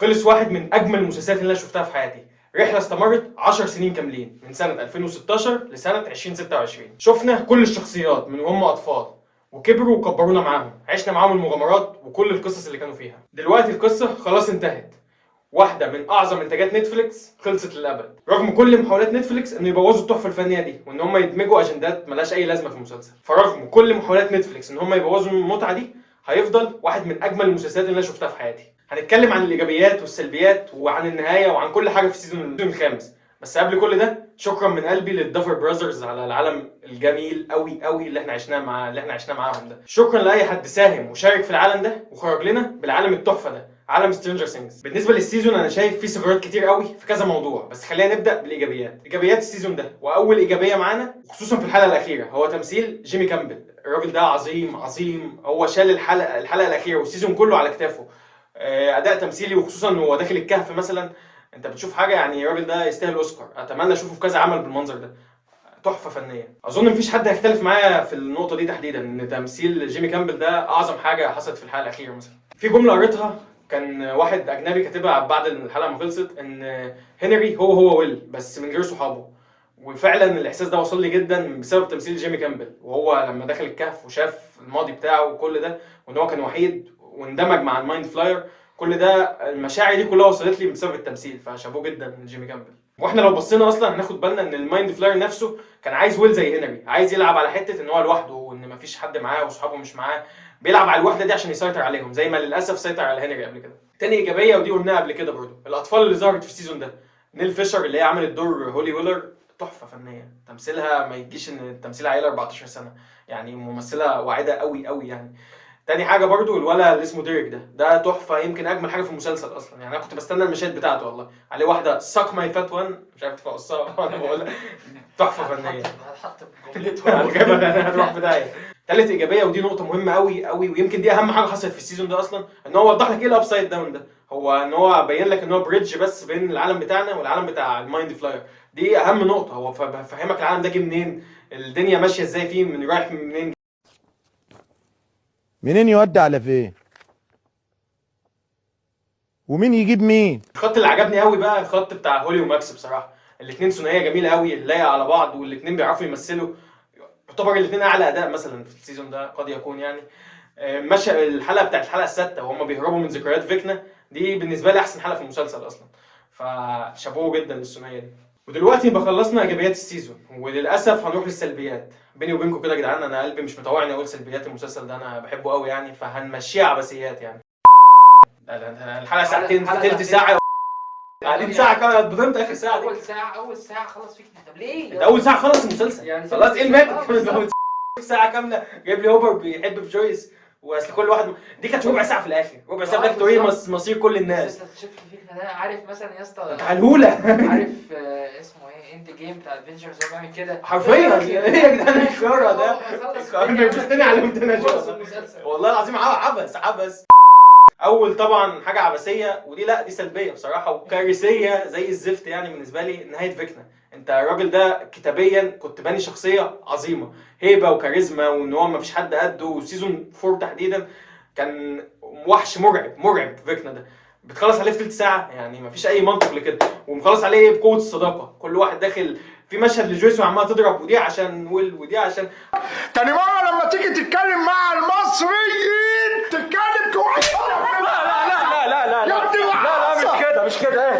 خلص واحد من اجمل المسلسلات اللي انا شفتها في حياتي. رحله استمرت 10 سنين كاملين من سنه 2016 لسنه 2026. شفنا كل الشخصيات من وهم اطفال وكبروا وكبرونا معاهم، عشنا معاهم المغامرات وكل القصص اللي كانوا فيها. دلوقتي القصه خلاص انتهت، واحده من اعظم انتاجات نتفليكس خلصت للابد، رغم كل محاولات نتفليكس انه يبوظوا التحفه الفنيه دي وان هم يدمجوا اجندات ملهاش اي لازمه في المسلسل. فرغم كل محاولات نتفليكس ان هم يبوظوا المتعه دي، هيفضل واحد من اجمل المسلسلات اللي انا شفتها في حياتي. هنتكلم عن الايجابيات والسلبيات وعن النهايه وعن كل حاجه في السيزون الخامس. بس قبل كل ده، شكرا من قلبي للدافر براذرز على العالم الجميل قوي قوي اللي احنا عشناه معاهم ده. شكرا لاي حد ساهم وشارك في العالم ده وخرج لنا بالعالم التحفه ده، عالم سترينجر ثينجز. بالنسبه للسيزون انا شايف فيه ثغرات كتير قوي في كذا موضوع، بس خلينا نبدا بالايجابيات. ايجابيات السيزون ده، واول ايجابيه معانا خصوصا في الحلقه الاخيره، هو تمثيل جيمي كامبل. الراجل ده عظيم عظيم، هو شال الحلقه الاخيره والسيزون كله على كتافه. اداء تمثيلي، وخصوصا وهو داخل الكهف مثلا، انت بتشوف حاجه يعني الراجل ده يستاهل اوسكار. اتمنى اشوفه في كذا عمل بالمنظر ده، تحفه فنيه. اظن مفيش حد هيختلف معايا في النقطه دي تحديدا، ان تمثيل جيمي كامبل ده اعظم حاجه حصلت في الحلقه الاخيره. مثلا في جمله قريتها، كان واحد اجنبي كاتبها بعد الحلقه ما خلصت، ان هنري هو ويل بس من غير صحابه. وفعلا الاحساس ده وصل لي جدا بسبب تمثيل جيمي كامبل، وهو لما دخل الكهف وشاف الماضي بتاعه وكل ده، وان هو كان وحيد واندمج مع المايند فلاير. كل ده المشاعر دي كلها وصلت لي بسبب التمثيل، فشابوه جدا جيمي كامبل. واحنا لو بصينا اصلا هناخد بالنا ان المايند فلاير نفسه كان عايز ويل زي هنري، عايز يلعب على حته ان هو لوحده وان مفيش حد معاه واصحابه مش معاه، بيلعب على الوحده دي عشان يسيطر عليهم زي ما للاسف سيطر على هنري قبل كده. تاني ايجابيه، ودي قلناها قبل كده برضه، الاطفال اللي ظهرت في السيزون ده. نيل فيشر اللي هي عملت دور هولي ويلر، تحفه فنيه. تمثيلها ما يجيش ان تمثيلها عيله 14 سنه، يعني ممثله واعده قوي قوي يعني. تاني حاجه برضو الولد اللي اسمه ديريك ده تحفه، يمكن اجمل حاجه في المسلسل اصلا. يعني انا كنت بستنى المشاهد بتاعته والله. عليه واحده ساك ماي فات وان، مش عارف تفقصها وانا بقول تحفه فنيه. هتحط بجملته انا هتروح في داهيه. تالت ايجابيه، ودي نقطه مهمه قوي قوي، ويمكن دي اهم حاجه حصلت في السيزون ده اصلا، ان هو وضح لك ايه الابسايد داون ده. هو ان هو بين لك ان هو بريدج بس بين العالم بتاعنا والعالم بتاع المايند فلاير. دي اهم نقطه، هو فهمك العالم ده جه منين، الدنيا ماشيه ازاي فيه، من رايح منين يودي على فين، ومين يجيب مين. الخط اللي عجبني قوي بقى الخط بتاع هولي وماكس بصراحه. الاثنين ثنائيه جميله قوي، لايقه على بعض، والاثنين بيعرفوا يمثلوا. يعتبر الاثنين اعلى اداء مثلا في السيزون ده قد يكون يعني. مشى الحلقه بتاعت الحلقه السادسه وهم بيهربوا من ذكريات فيكنا، دي بالنسبه لي احسن حلقه في المسلسل اصلا. فشابوه جدا للثنائيه دي. ودلوقتي يبقى خلصنا ايجابيات السيزون، وللاسف هنروح للسلبيات. بيني وبينكم كده يا جدعان، انا قلبي مش مطوعني اقول سلبيات المسلسل ده، انا بحبه قوي يعني، فهنمشيها عبثيات يعني. الحلقه ساعتين في ثلث ساعه، قاعدين ساعه كامله. اتبضمت اخر ساعه دي. اول ساعه خلص فيك. طب ليه؟ انت اول ساعه خلص المسلسل يعني خلاص، ايه الماتت؟ ساعه كامله جايب لي هوبر بيحب في جويس، واصل كل واحد دي كانت ربع ساعه في الاخر، ربع ساعه في الاخر توري مصير كل الناس. انت شفت الفكره ده؟ عارف مثلا يا اسطى هلهوله. عارف اسمه ايه، اند جيم بتاع ادفنشرز، هو بيعمل كده حرفيا. ايه يا جدعان الشهره ده؟ انا مستني علمتنا خلص شو المسلسل والله العظيم، عبث. اول طبعا حاجه عبثيه، ودي لا دي سلبيه بصراحه وكارثيه زي الزفت يعني بالنسبه لي، نهايه فيكنا. انت الراجل ده كتابيا كنت باني شخصيه عظيمه، هيبه وكاريزما، وان هو ما فيش حد قده. وسيزون 4 تحديدا كان وحش مرعب فيكنا ده. بتخلص عليه في ثلث ساعه، يعني ما فيش اي منطق لكده. ومخلص عليه بقوه الصداقه، كل واحد داخل في مشهد لجويس وعماله تضرب، ودي عشان ويل ودي عشان. تاني مرة لما تيجي تتكلم مع المصريين تتكلم كويس. لا مش كده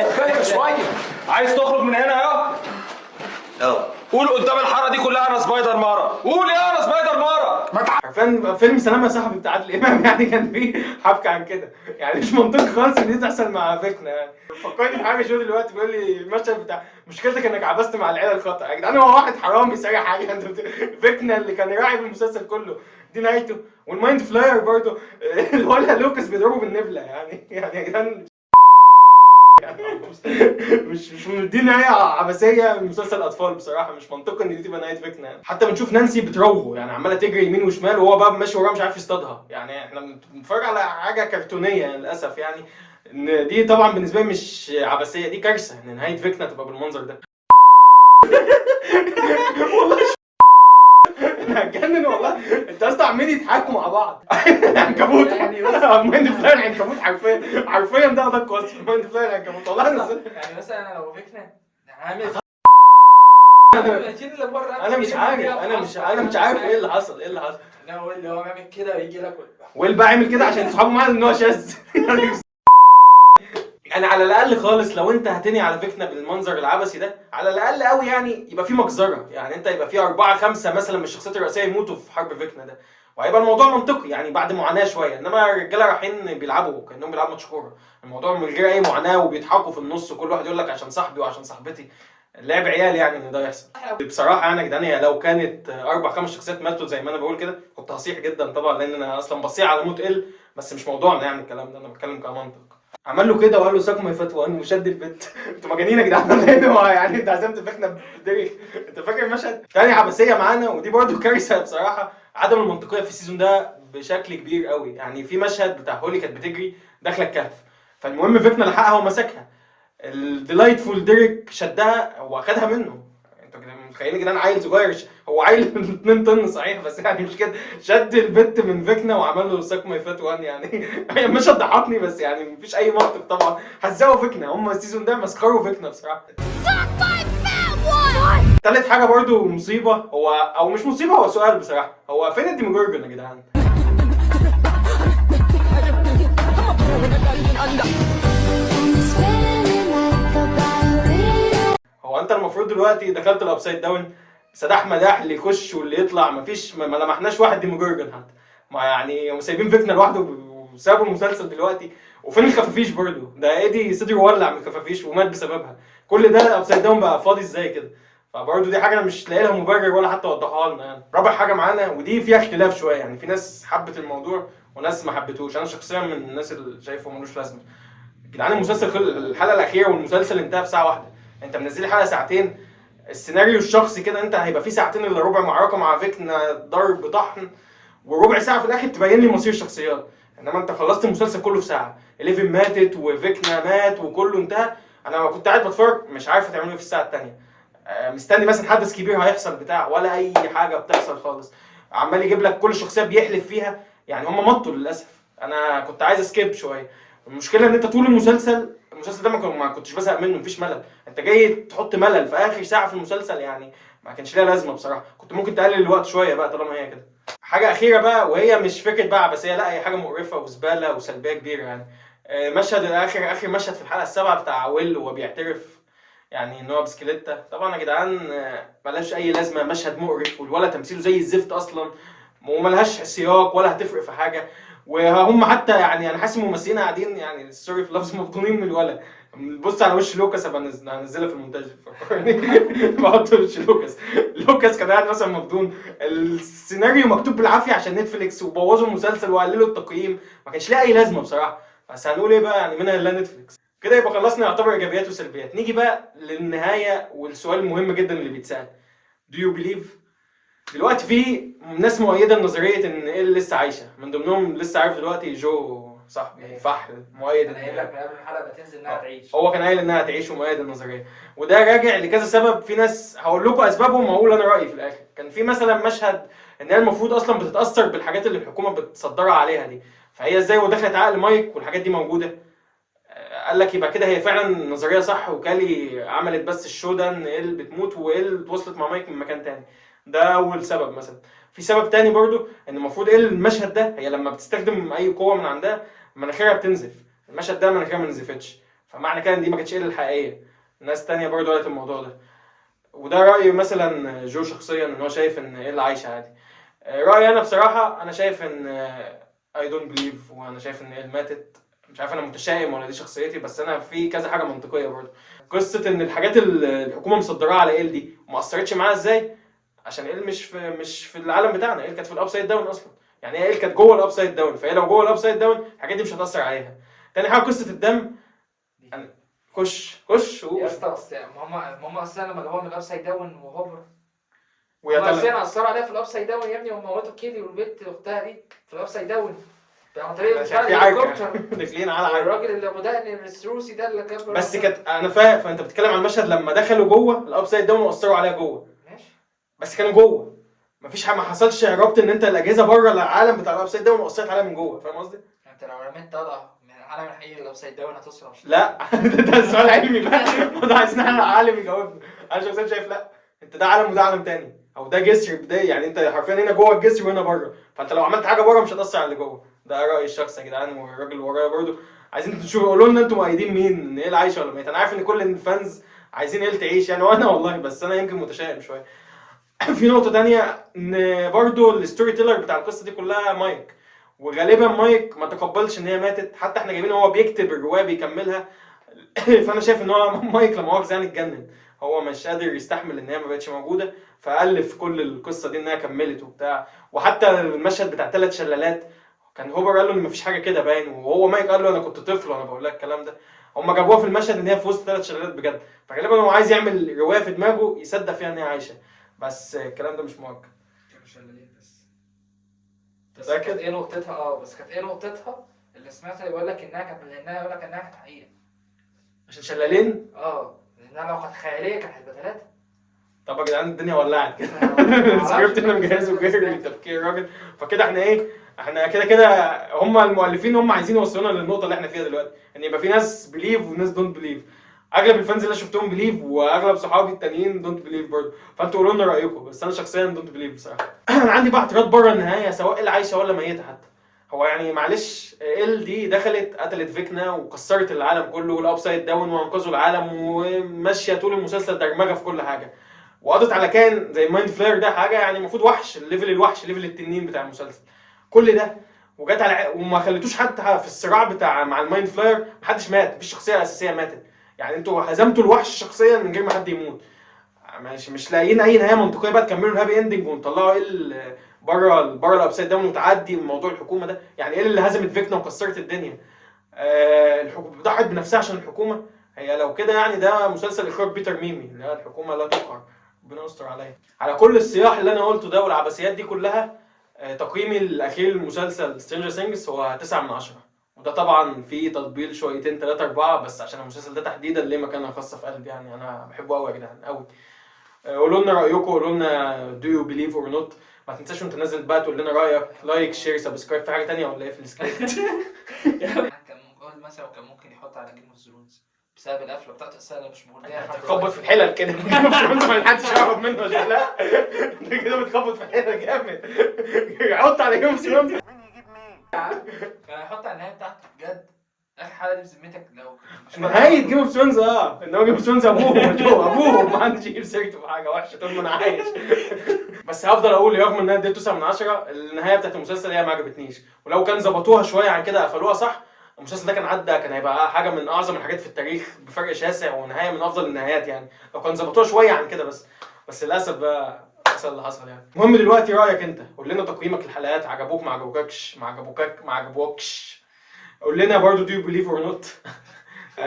اتكلم شويه. عايز تخرج من هنا اهو؟ قول قدام الحاره دي كلها انا سبايدر مارا، قول يا انا سبايدر مارا. عارفين فيلم سلام يا صاحبي بتاع عادل امام يعني كان فيه حبكه عن كده، يعني مش منطقي خالص ان دي تحصل مع فيكنا. يعني فكرني بحاجه شو دلوقتي بيقول لي المشهد بتاع مشكلتك انك عبست مع العيله الخطا. يا جدعان هو واحد حرامي سرق حاجه، انت فيكنا اللي كان راعي في المسلسل كله دي نهايته. والمايند فلاير برضه الولد لوكاس بيضربه بالنبله، يعني يا جدعان مش دي نهايه عبثيه مسلسل اطفال بصراحه. مش منطقي ان دي تبقى نهايه فيكنا يعني. حتى بنشوف نانسي بتروغه، يعني عماله تجري يمين وشمال وهو بقى ماشي وراها مش عارف يصطادها. يعني احنا بنتفرج على حاجه كرتونيه للاسف يعني. ان دي طبعا بالنسبه لي مش عبثيه، دي كارثه ان نهايه فيكنا تبقى بالمنظر ده. والله انا هتجنن والله. انت اصلا عمالين يضحكوا مع بعض. العنكبوت يعني بس مايند فلاي العنكبوت حرفيا ده وصف مايند فلاي العنكبوت والله. يعني مثلا انا لو فيكنا عامل انا مش عارف ايه اللي حصل انا هو اللي هو بيعمل كده ويجي لك ويل بقى عامل كده عشان صحابه معاه ان هو شاذ. يعني على الاقل خالص لو انت هتني على فكنا بالمنظر العبثي ده، على الاقل قوي يعني يبقى في مجزره، يعني انت يبقى في 4 5 مثلا من الشخصيات الرئيسيه يموتوا في حرب فكنا ده، وهيبقى الموضوع منطقي يعني بعد معاناه شويه. انما الرجاله رايحين بيلعبوا كانهم بيلعبوا ماتش كوره، الموضوع من غير اي معاناه وبيضحكوا في النص وكل واحد يقول لك عشان صاحبي وعشان صاحبتي. لعب عيال يعني ان ده يحصل. بصراحه يعني يا جدعان هي لو كانت 4 5 شخصيات ماتوا زي ما انا بقول كده كنت هصيح جدا طبعا، لان انا اصلا بصيح على موت بس مش موضوعنا يعني الكلام ده، انا بتكلم كمنطق. عمل له كده وقال له ساكو ما يفتوان وشد البت. انتوا مجانين يا جدعان ولا ايه؟ يعني انت عزمت فيكنا بالدري. انت فاكر المشهد؟ تاني عبثيه معانا ودي برضه كارثه بصراحه، عدم المنطقيه في السيزون ده بشكل كبير قوي. يعني في مشهد بتاع هولي كانت بتجري داخله الكهف، فالمهم فيكنا لحقها ومسكها، الديلايتفول ديريك شدها واخدها منه. انتوا متخيلين يا جدعان عيل صغير هو عيل 2 طن صحيح بس يعني مش كده، شد البت من فيكنا وعمل له ساك ماي فات وان. يعني مش ضحكني بس يعني مفيش اي منطق طبعا. هزقوا فيكنا هم السيزون ده، مسكروا فيكنا بصراحه. تالت حاجه برضو مصيبه، هو او مش مصيبه، هو سؤال بصراحه، هو فين الديموجورجون يا جدعان؟ هو انت المفروض دلوقتي دخلت الابسايد داون سداح مداح اللي يخش واللي يطلع، مفيش ما لمحناش واحد ديموجورجون حتى، ما يعني سايبين فيكنا لوحده وسابوا المسلسل دلوقتي. وفين الخفافيش برضه؟ ده ايدي صدره ولع من الخفافيش ومات بسببها. كل ده الابسايد داون بقى فاضي ازاي كده؟ فبرضه دي حاجه انا مش لاقي لها مبرر ولا حتى وضحها لنا يعني. رابع حاجه معانا ودي فيها اختلاف شويه، يعني في ناس حبت الموضوع وناس ما حبتوش، انا شخصيا من الناس اللي شايفه ملوش لازمه. جدعان المسلسل الحلقه الاخيره والمسلسل انتهى في ساعه واحده، انت منزل حلقه ساعتين، السيناريو الشخصي كده انت هيبقى فيه ساعتين الا ربع معركه مع فيكنا ضرب طحن، وربع ساعه في الاخر تبين لي مصير الشخصيات. انما انت خلصت المسلسل كله في ساعه، اليفن ماتت وفيكنا مات وكله انتهى. انا كنت قاعد بتفرج مش عارف هتعملوا ايه في الساعه الثانيه، مستني مثلا حدث كبير هيحصل بتاع ولا اي حاجه بتحصل خالص، عمال يجيب لك كل شخصيه بيحلف فيها. يعني هم مطوا للاسف، انا كنت عايز اسكيب شويه. المشكله ان انت طول المسلسل ده ما كنتش بزهق منه، مفيش ملل، انت جاي تحط ملل في اخر ساعه في المسلسل، يعني ما كانش ليها لازمه بصراحه. كنت ممكن تقلل الوقت شويه بقى طالما هي كده. حاجه اخيره بقى وهي مش فكره بقى بس هي لا، هي حاجه مقرفه وزباله وسلبيه كبيره يعني. مشهد اخر مشهد في الحلقه السابعه بتاع ويل وهو بيعترف يعني ان هو بسكليتة. طبعا يا جدعان ملهاش اي لازمه، مشهد مقرف والولا تمثيله زي الزفت اصلا وملهاش سياق ولا هتفرق في حاجه. وهم حتى يعني انا حاسس الممثلين قاعدين يعني سوري في لفظ مبطونين من الولا. بص على وش لوكاس، ابقى هنزلها في المونتاج فكرني. بحط وش لوكاس كان قاعد مثلا مبدون. السيناريو مكتوب بالعافيه عشان نتفليكس وبوظوا المسلسل وقللوا التقييم، ما كانش ليه اي لازمه بصراحه. بس هنقول ايه بقى يعني، منها لله نتفليكس. كده يبقى خلصنا يعتبر ايجابيات وسلبيات. نيجي بقى للنهايه والسؤال المهم جدا اللي بيتسال، do you believe؟ دلوقتي في ناس مؤيده لنظريه ان اللي لسه عايشه، من ضمنهم لسه عارف دلوقتي جو صاحبي فحل مؤيد انا قايل لك من قبل الحلقه بتنزل انها تعيش. هو كان قايل انها هتعيش ومؤيد النظريه، وده راجع لكذا سبب. في ناس هقول لكم اسبابهم واقول انا رايي في الاخر. كان في مثلا مشهد ان هي المفروض اصلا بتتاثر بالحاجات اللي الحكومه بتصدرها عليها دي، فهي ازاي ودخلت عقل مايك والحاجات دي موجوده. قال لك يبقى كده هي فعلا نظريه صح، وكالي عملت بس الشو ده ان ال بتموت وال اتوصلت مع مايك من مكان تاني. ده اول سبب مثلا. في سبب تاني برضو ان المفروض المشهد ده هي لما بتستخدم اي قوه من عندها مناخيرها بتنزف، المشهد ده مناخيرها ما نزفتش، فمعنى كده ان دي ما كانتش الحقيقيه. ناس تانية برضو قالت الموضوع ده، وده راي مثلا جو شخصيا ان هو شايف ان اللي عايشه عادي. رايي انا بصراحه انا شايف ان اي دونت بليف، وانا شايف ان ماتت. مش عارف انا متشائم ولا دي شخصيتي، بس انا في كذا حاجه منطقيه برضو. قصه ان الحاجات اللي الحكومه مصدراها على دي ما اثرتش معاها ازاي، عشان مش في العالم بتاعنا، كانت في الابسايد داون اصلا. يعني هي كانت جوه الابسايد داون، فهي لو جوه الابسايد داون الحاجات دي مش هتاثر عليها. تاني حاجه قصه الدم، خش يا اسطى بس هم اصلا لما جابوها من الابسايد داون وهوبر ويا هم اصلا اثروا عليها في الابسايد داون يا ابني، وموتوا كيلي والبنت اختها دي في الابسايد داون عن طريق في الهليكوبتر داخلين على الراجل اللي ابو دقن الروسي ده اللي كان بس كانت انا فاهم. فانت بتتكلم عن المشهد لما دخلوا جوه الابسايد داون واثروا عليها جوه، ماشي، بس كانوا جوه مفيش حاجه، ما حصلش ربط ان انت الاجهزه بره العالم بتاع الابسايد داون واثرت عليها من جوه، فاهم قصدي؟ انت لو رميت طلقه من العالم الحقيقي الابسايد داون هتوصل مش لا ده سؤال علمي بقى، ده عايزين عالم يجاوبنا. انا شخصيا شايف لا، انت ده عالم وده عالم تاني، او ده جسر بدايه، يعني انت حرفيا هنا جوه الجسر وهنا بره، فانت لو عملت حاجه بره مش هتاثر على اللي جوه. ده رايي الشخصي يا جدعان، والراجل اللي ورايا برضه. عايزين تشوفوا قولوا لنا انتوا مؤيدين مين، ان ايه عايشه ولا ميت. انا عارف ان كل الفانز عايزين ايه تعيش يعني، وانا والله بس انا يمكن متشائم شويه. في نقطه تانية، ان برضه الستوري تيلر بتاع القصه دي كلها مايك، وغالبا مايك ما تقبلش ان هي ماتت، حتى احنا جايبين هو بيكتب الروايه بيكملها. فانا شايف ان هو مايك لما مؤاخذه يعني اتجنن، هو مش قادر يستحمل ان هي ما بقتش موجوده، فالف كل القصه دي انها كملت وبتاع. وحتى المشهد بتاع 3 شلالات كان هوبر قال له ان مفيش حاجه كده باين، وهو مايك قال له انا كنت طفل وانا بقول لك الكلام ده. هم جابوها في المشهد ان هي في وسط 3 شلالات بجد، فغالبا هو عايز يعمل روايه في دماغه يصدق فيها ان هي عايشه، بس الكلام ده مش مؤكد. كانوا شلالين بس متأكد؟ كانت ايه نقطتها؟ بس كانت ايه نقطتها اللي سمعتها يقول لك انها كانت لانها يقول لك انها كانت حقيقه. عشان شلالين. لانها لو كانت خياليه كانت هتبقى 3. طب يا جدعان الدنيا ولعت كده. السكريبت اللي مجهزه غير تفكير الراجل، فكده احنا ايه، احنا كده كده هم المؤلفين هم عايزين يوصلونا للنقطه اللي احنا فيها دلوقتي، ان يبقى في ناس بليف وناس دونت بليف. اغلب الفانز اللي شفتهم بليف، واغلب صحابي التانيين دونت بليف برضه، فانتوا قولوا لنا رايكم، بس انا شخصيا دونت بليف بصراحه. انا عندي بقى اعتراض بره النهايه، سواء اللي عايشه ولا ميته حتى. هو يعني معلش ال دي دخلت قتلت فيكنا وكسرت العالم كله والابسايد داون وانقذوا العالم، وماشيه طول المسلسل درمجه في كل حاجه، وقضت على كان زي مايند فلاير ده حاجه يعني المفروض وحش، الليفل الوحش، ليفل التنين بتاع المسلسل، كل ده وجت على وما خليتوش حتى في الصراع بتاع مع المايند فلاير محدش مات، مفيش شخصيه اساسيه ماتت، يعني انتوا هزمتوا الوحش شخصيا من غير ما حد يموت. مش لاقيين اي نهايه منطقيه بقى تكملوا الهابي اندنج ونطلعوا ايه بره الابسايد داون وتعدي موضوع الحكومه ده، يعني ايه اللي هزمت فيكنا وكسرت الدنيا؟ الحكومه ضحت بنفسها عشان الحكومه، هي لو كده يعني ده مسلسل اخراج بيتر ميمي، لا الحكومه لا تقهر، ربنا يستر عليا. على كل الصياح اللي انا قلته ده والعبثيات دي كلها، تقييمي الاخير للمسلسل سترينجر ثينجز هو 9/10، وده طبعا فيه تطبيل شويتين 3 4، بس عشان المسلسل ده تحديدا ليه مكانه خاصه في قلبي، يعني انا بحبه قوي يا جدعان قوي. قولوا لنا رايكم، قولوا لنا do you believe or not. ما تنساش وانت نازل بقى تقول لنا رايك، لايك شير سبسكرايب. في حاجه تانية ولا ايه في السكريبت؟ كان مقول مثلا وكان ممكن يحط على جيم اوف ثرونز بسبب القفله بتاعته السنه مش مرضيه. هتخبط في الحلل كده. ما حدش يقرب منه عشان لا انت كده بتخبط في الحلل جامد. حط على جيم اوف ثرونز. كان هيحط على النهايه بتاعته بجد. اخر حلقه دي بذمتك لو نهاية جيم اوف ثرونز انما جيم اوف ثرونز ابوهم ما حدش يجيب سيرته في حاجه وحشه طول ما انا عايش. بس هفضل اقول رغم ان انا اديته 9/10 النهايه بتاعت المسلسل هي ما عجبتنيش، ولو كان ظبطوها شويه عن كده قفلوها صح المسلسل ده كان هيبقى حاجه من اعظم الحاجات في التاريخ بفرق شاسع، ونهايه من افضل النهايات يعني لو كان ظبطوها شويه عن كده. بس للاسف بقى حصل اللي حصل يعني. المهم دلوقتي رايك انت، قول لنا تقييمك للحلقات، عجبوك ما عجبوكش. قول لنا برضو do you believe or not.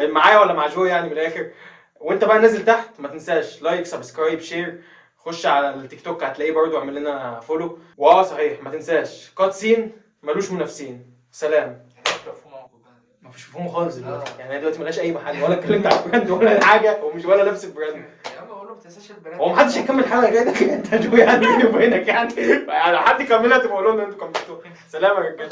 معايا ولا مع جو يعني من الاخر. وانت بقى نازل تحت ما تنساش لايك سبسكرايب شير، خش على التيك توك هتلاقيه برضو اعمل لنا فولو. صحيح ما تنساش كات سين ملوش منافسين. سلام. مفيش مفهوم خالص دلوقتي يعني، انا دلوقتي ملهاش اي محل، ولا اتكلمت على البراند ولا حاجه، ولا لابس البراند. يا عم اقول له ما تنساش البنات. هو محدش هيكمل الحلقه كده انت جو يعني بيني وبينك يعني، حد يكملها تبقى قولوا لنا انتوا كملتوها. سلام يا رجاله.